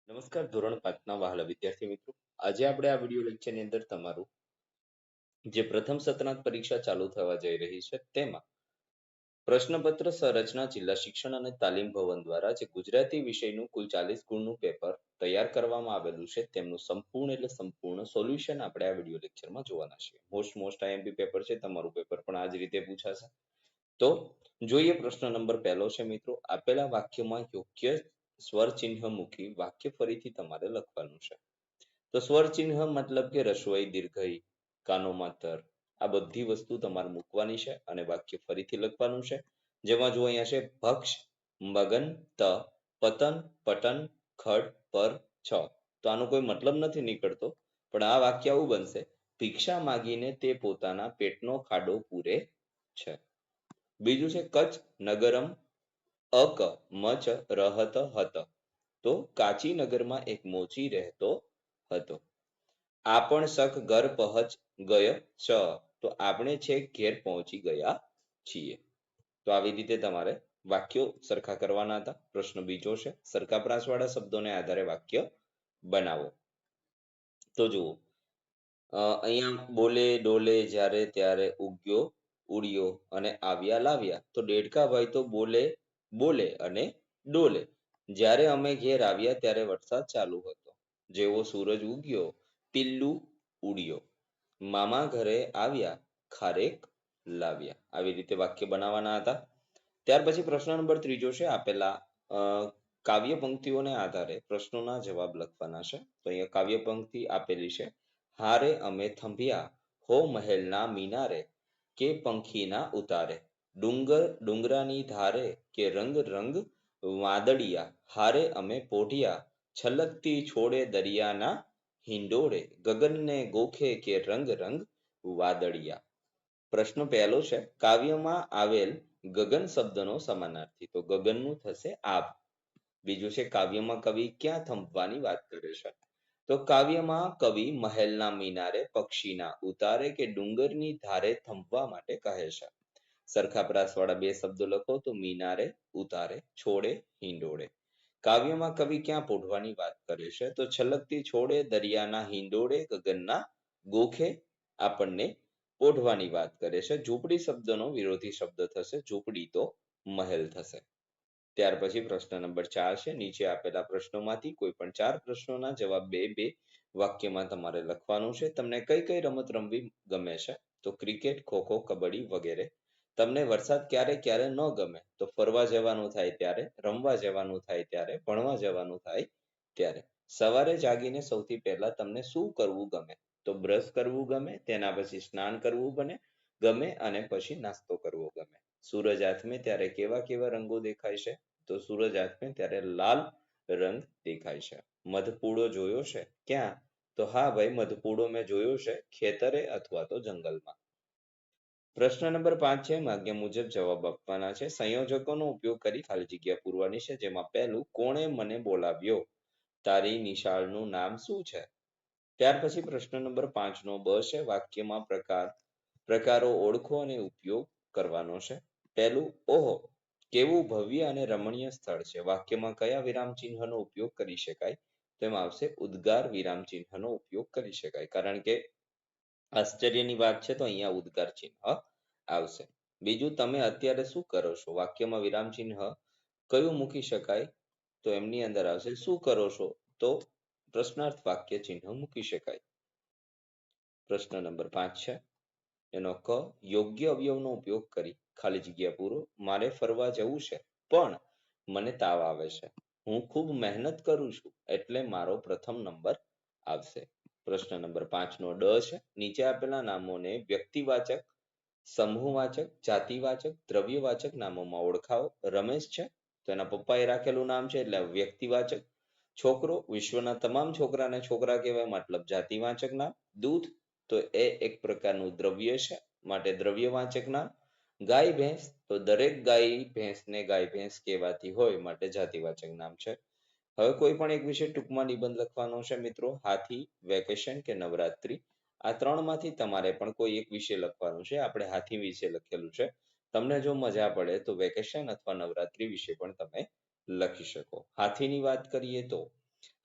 નમસ્કાર ધોરણ 5 ના વહાલા વિદ્યાર્થી મિત્રો, આજે આપણે આ વિડિયો લેક્ચરની અંદર તમારું જે પ્રથમ સત્રાંત પરીક્ષા ચાલુ થવા જઈ રહી છે તેમાં પ્રશ્નપત્ર સંરચના જિલ્લા શિક્ષણ અને તાલીમ ભવન દ્વારા જે ગુજરાતી વિષયનું કુલ 40 ગુણનું પેપર તૈયાર કરવામાં આવેલું છે તેમનું સંપૂર્ણ સોલ્યુશન આપણે આ વિડિયો લેક્ચરમાં જોવાના છીએ. મોસ્ટ આઈએમપી પેપર છે, તમારું પેપર પણ આ જ રીતે પૂછાશે. તો જોઈએ પ્રશ્ન નંબર પહેલો છે મિત્રો, આપેલા વાક્યમાં યોગ્ય સ્વર ચિહ્ન મૂકી વાક્ય ફરીથી તમારે લખવાનું છે. તો સ્વર ચિહ્ન મતલબ કે રસોઈ, દીર્ઘઈ, કાનો માતર, આ બધી વસ્તુ તમારે મૂકવાની છે અને વાક્ય ફરીથી લખવાનું છે. જેમાં જો અહીંયા છે ભક્ષ, મગન, ત, પતન, પટન, ખડ, પર, છ. તો આનો કોઈ મતલબ નથી નીકળતો, પણ આ વાક્ય આવું બનશે: ભિક્ષા માગીને તે પોતાના પેટનો ખાડો પૂરે છે. બીજું છે કચ્છ નગરમ અક મચ રહત હત. તો કાચી નગરમાં એક મોચી રહેતો હતો. આપણ સખ ઘર પહોંચ ગય છ. તો આપણે છેક ઘેર પહોંચી ગયા છીએ. તો આવી રીતે તમારે વાક્યો સરખા કરવાના હતા. પ્રશ્ન બીજો છે, સરખા પ્રાસવાળા શબ્દોને આધારે વાક્ય બનાવો. તો જુઓ, અહીંયા બોલે ડોલે જ્યારે ત્યારે ઉગ્યો ઉડ્યો અને આવ્યા લાવ્યા. તો દેડકાભાઈ તો બોલે બોલે અને ડોલે. જ્યારે અમે ઘેર આવ્યા ત્યારે વરસાદ ચાલુ હતો. જેવો સૂરજ ઉગ્યો પિલ્લું ઉડ્યો. મામા ઘરે આવ્યા ખારેક લાવ્યા. આવી રીતે વાક્ય બનાવવાના હતા. ત્યાર પછી પ્રશ્ન નંબર ત્રીજો છે, આપેલા કાવ્ય પંક્તિઓને આધારે પ્રશ્નોના જવાબ લખવાના છે. તો અહીંયા કાવ્ય પંક્તિ આપેલી છે: હારે અમે થંભ્યા હો મહેલના મિનારે કે પંખીના ઉતારે. ડુંગરાની ધારે કે રંગ રંગ વાદળિયા. હારે અમે પોઢિયા છલકતી છોડે દરિયાના હિંડોળે. ગગનને ગોખે કે રંગ રંગ વાદળિયા. પ્રશ્ન પહેલો છે, કાવ્યમાં આવેલ ગગન શબ્દનો સમાનાર્થી. તો ગગનનું થશે આભ. બીજું છે, કાવ્યમાં કવિ ક્યાં થંભવાની વાત કરે છે? તો કાવ્યમાં કવિ મહેલના મિનારે, પક્ષીના ઉતારે કે ડુંગરની ધારે થંભવા માટે કહે છે. સરખા પ્રાસવાળા બે શબ્દો લખો તો મિનારે, ઉતારે, છોડે, હિંડોળે. કાવ્યમાં કવિ ક્યાં પોઢવાની વાત કરે છે? તો છલકતી છોડે દરિયાના હિંડોળે ગગનના ગોખે આપણને પોઢવાની વાત કરે છે. ઝૂંપડી શબ્દનો વિરોધી શબ્દ થશે ઝૂંપડી, તો મહેલ થશે. ત્યાર પછી પ્રશ્ન નંબર 4 છે, નીચે આપેલા પ્રશ્નોમાંથી કોઈ પણ 4 પ્રશ્નોના જવાબ બે વાક્યમાં તમારે લખવાનું છે. તમને કઈ કઈ રમત રમવી ગમે છે? તો ક્રિકેટ, ખોખો, કબડ્ડી વગેરે. તમને વરસાદ ક્યારે ક્યારે ન ગમે? તો ફરવા જવાનું થાય ત્યારે, રમવા જવાનું થાય ત્યારે, ભણવા જવાનું થાય ત્યારે. સવારે જાગીને સૌથી પહેલા તમને શું કરવું ગમે? તો બ્રશ કરવું ગમે, તેના પછી સ્નાન કરવું ગમે અને પછી નાસ્તો કરવો ગમે. સૂરજ આથમે ત્યારે કેવા કેવા રંગો દેખાય છે? તો સૂરજ આથમે ત્યારે લાલ રંગ દેખાય છે. મધપૂડો જોયો છે? ક્યાં? તો હા ભાઈ, મધપૂડો મેં જોયો છે ખેતરે અથવા તો જંગલમાં. પ્રશ્ન નંબર 5 છે, માગ્યા મુજબ જવાબ આપવાના છે. સંયોજકોનો ઉપયોગ કરી ખાલી જગ્યા પૂરવાની છે. જેમાં પહેલું, કોણે મને બોલાવ્યો? તારી નિશાળનું નામ શું છે? ત્યાર પછી પ્રશ્ન નંબર 5 નો બ છે, વાક્યમાં પ્રકારો ઓળખો અને ઉપયોગ કરવાનો છે. પહેલું, ઓહો કેવું ભવ્ય અને રમણીય સ્થળ છે. વાક્યમાં કયા વિરામ ચિહ્નનો ઉપયોગ કરી શકાય? તેમાં આવશે ઉદ્ગાર વિરામ ચિહ્નનો ઉપયોગ કરી શકાય. કારણ કે આશ્ચર્યની વાત છે તો અહીંયા ઉદ્ગાર ચિહ્ન આવશે. બીજું, તમે અત્યારે શું કરો છો? વાક્યમાં વિરામ ચિહ્ન કયું મૂકી શકાય? તો એમની અંદર આવશે શું કરો છો? તો પ્રશ્નાર્થ વાક્ય ચિહ્ન મૂકી શકાય. પ્રશ્ન નંબર 5 છે, એનો ક, યોગ્ય અવયવનો ઉપયોગ કરી ખાલી જગ્યા પૂરો. મારે ફરવા જવું છે પણ મને તાવ આવે છે. હું ખૂબ મહેનત કરું છું એટલે મારો પ્રથમ નંબર આવશે. પ્રશ્ન નંબર 5 નો ડ છે, નીચે આપેલા નામોને વ્યક્તિવાચક, સમૂહવાચક, જાતિવાચક, દ્રવ્યવાચક નામોમાં ઓળખાવો. રમેશ છે તો એના પપ્પાએ રાખેલું નામ છે એટલે વ્યક્તિવાચક. છોકરો, વિશ્વના તમામ છોકરાને છોકરા કહેવાય મતલબ જાતિવાચક નામ. દૂધ, તો એ એક પ્રકારનું દ્રવ્ય છે માટે દ્રવ્યવાચક નામ. ગાય ભેંસ, તો દરેક ગાય ભેંસને ગાય ભેંસ કહેવાતી હોય માટે જાતિવાચક નામ છે. હવે કોઈ પણ એક વિશે ટૂંકમાં નિબંધ લખવાનો છે મિત્રો. હાથી, વેકેશન કે નવરાત્રી. આ ત્રણમાંથી તમારે પણ કોઈ એક વિશે લખવાનું છે. આપણે હાથી વિશે લખેલું છે. તમને જો મજા પડે તો વેકેશન અથવા નવરાત્રી વિશે પણ તમે લખી શકો. હાથીની વાત કરીએ તો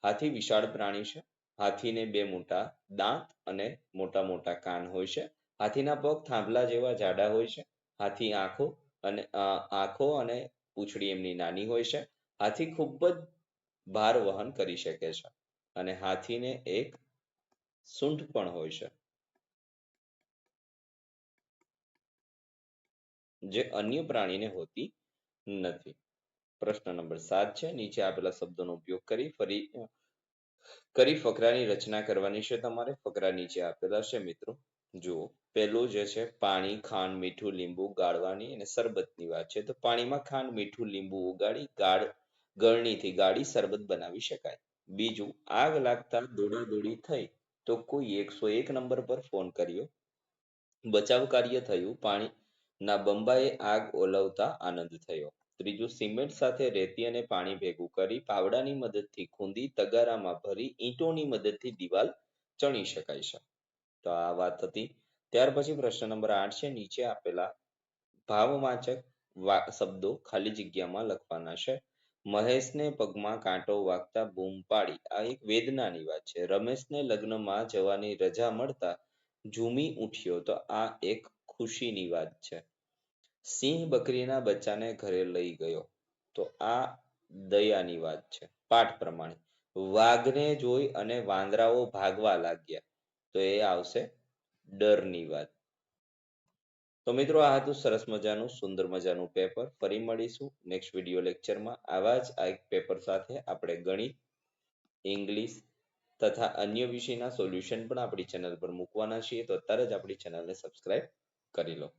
હાથી વિશાળ પ્રાણી છે. હાથીને બે મોટા દાંત અને મોટા મોટા કાન હોય છે. હાથીના પગ થાંભલા જેવા જાડા હોય છે. હાથી આંખો અને પૂંછડી એમની નાની હોય છે. હાથી ખૂબ જ ભાર વહન કરી શકે છે અને હાથીને એક સૂંઢ પણ હોય છે જે અન્ય પ્રાણીને હોતી નથી. પ્રશ્ન નંબર 7 છે. નીચે આપેલા શબ્દોનો ઉપયોગ કરી ફકરાની રચના કરવાની છે તમારે. ફકરા નીચે આપેલા છે મિત્રો. જુઓ, પેલું જે છે પાણી, ખાંડ, મીઠું, લીંબુ ગાળવાની અને શરબતની વાત છે. તો પાણીમાં ખાંડ, મીઠું, લીંબુ ઓગાળી ગળણીથી ગાળી શરબત બનાવી શકાય. બીજું, આગ લાગતા દોડાદોડી થઈ તો કોઈ 101 નંબર પર ફોન કર્યો. બચાવ કાર્ય થયું. પાણીના બંબાએ આગ ઓલવતા આનંદ થયો. ત્રીજું, સિમેન્ટ સાથે રેતી અને પાણી ભેગું કરી પાવડાની મદદથી ખૂંદી તગારામાં ભરી ઈંટોની મદદથી દિવાલ ચણી શકાય છે. તો આ વાત હતી. ત્યાર પછી પ્રશ્ન નંબર 8 છે. નીચે આપેલા ભાવવાચક શબ્દો ખાલી જગ્યામાં લખવાના છે. મહેશને પગમાં કાંટો વાગતા બૂમ પાડી. આ એક વેદનાની વાત છે. રમેશને લગ્નમાં જવાની રજા મળતા ઝૂમી ઉઠ્યો. તો આ એક ખુશીની વાત છે. સિંહ બકરીના બચ્ચાને ઘરે લઈ ગયો. તો આ દયાની વાત છે. પાઠ પ્રમાણે વાઘને જોઈ અને વાંદરાઓ ભાગવા લાગ્યા. તો એ આવશે ડરની વાત. તો મિત્રો, આ હતું સરસ મજાનું સુંદર મજાનું પેપર. ફરી મળીશું નેક્સ્ટ વિડિયો લેક્ચરમાં. આવા જ આ એક પેપર સાથે આપણે ગણિત, ઇંગ્લિશ તથા અન્ય વિષયના સોલ્યુશન પણ આપણી ચેનલ પર મૂકવાના છીએ. તો અત્યારે જ આપણી ચેનલને સબસ્ક્રાઇબ કરી લો.